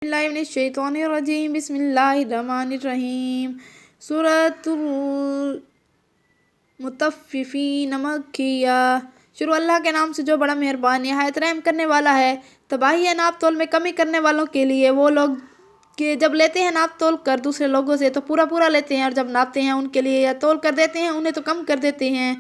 बिस्मिल्लाहिर्रहमानिर्रहीम बिस्मिल्लाहिर्रहमानिर्रहीम सूरतुल मुतफ्फिफीन मक्किया। शुरू अल्लाह के नाम से जो बड़ा मेहरबान निहायत रहम करने वाला है। तबाही है नाप तोल में कमी करने वालों के लिए। वो लोग कि जब लेते हैं नाप तोल कर दूसरे लोगों से तो पूरा पूरा लेते हैं, और जब नापते हैं उनके लिए या तोल कर देते हैं उन्हें तो कम कर देते हैं।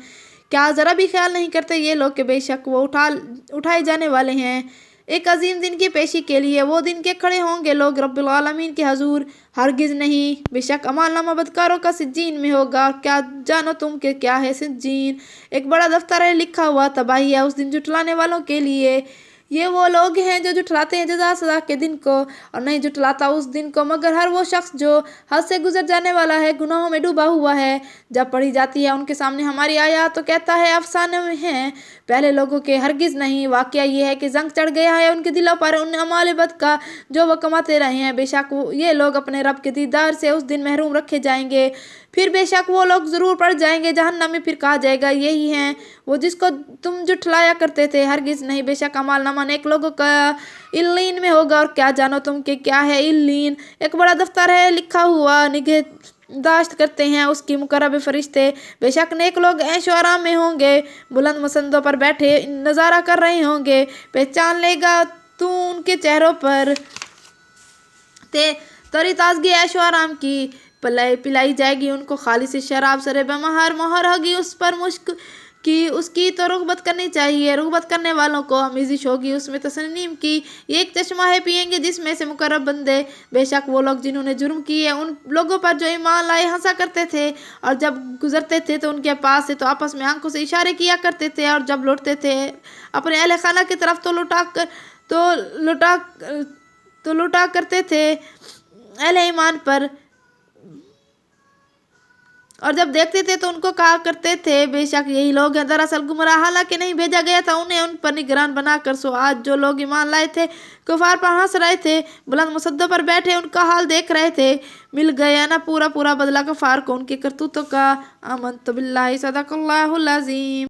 क्या ज़रा भी ख्याल नहीं करते ये लोग कि बेशक वो उठाए जाने वाले हैं एक अजीम दिन की पेशी के लिए। वो दिन के खड़े होंगे लोग रब्बुल आलमीन के हजूर। हरगिज़ नहीं, बेशक अमालनामा बदकारों का सिज्जीन में होगा। और क्या जानो तुम कि क्या है सिज्जीन? एक बड़ा दफ्तर है, लिखा हुआ तबाही है उस दिन जुटलाने वालों के लिए। ये वो लोग हैं जो जुटलाते हैं जज़ा सज़ा के दिन को, और नहीं जुटलाता उस दिन को मगर हर वो शख्स जो हद से गुजर जाने वाला है, गुनाहों में डूबा हुआ है। जब पढ़ी जाती है उनके सामने हमारी आयत तो कहता है अफसाने में हैं पहले लोगों के। हरगिज़ नहीं, वाक़या ये है कि जंग चढ़ गया है उनके दिलों पर उन अमाल बद का जो वो कमाते रहे हैं। बेशक ये लोग अपने रब के दीदार से उस दिन महरूम रखे जाएंगे। फिर बेशक वो लोग ज़रूर पड़ जाएंगे जहन्नम में। फिर कहा जाएगा यही हैं वो जिसको तुम जुठलाया करते थे। हरगिज़ नहीं, बेशक अमालनामा नेक लोगों का इल्लीन में होगा। और क्या जानो तुम कि क्या है इल्लीन? एक बड़ा दफ्तर है, लिखा हुआ निगहदाश्त करते हैं उसकी मुकर्रब फरिश्ते। बेशक नेक लोग ऐशो आराम में होंगे, बुलंद मसंदों पर बैठे नज़ारा कर रहे होंगे। पहचान लेगा तू उनके चेहरों पर तरी ताजगी ऐशो आराम की पिलाई जाएगी उनको खालिस शराब सरे बमहार। मोहर होगी उस पर मुश्क की उसकी तो रुग़बत करनी चाहिए। रुग़बत करने वालों को अमीज़िश होगी उसमें तसनीम की। ये एक चश्मा है पिएंगे जिसमें से मुकर्रब बंदे। बेशक वो लोग जिन्होंने जुर्म किए उन लोगों पर जो ईमान लाए हंसा करते थे, और जब गुजरते थे तो उनके पास से तो आपस में आंखों से इशारे किया करते थे, और जब लौटते थे अपने अहले खाना की तरफ तो लुटा करते थे अहले ईमान पर। और जब देखते थे तो उनको कहा करते थे बेशक यही लोग हैं दरअसल गुमराह, हालांकि नहीं भेजा गया था उन्हें उन पर निगरान बनाकर। सो आज जो लोग ईमान लाए थे कुफार पर हंस रहे थे, बुलंद मुसद्दों पर बैठे उनका हाल देख रहे थे। मिल गया ना पूरा पूरा बदला कुफार को उनके करतूतों का। आमन्तु बिल्लाहि सदक़ल्लाहुल अज़ीम।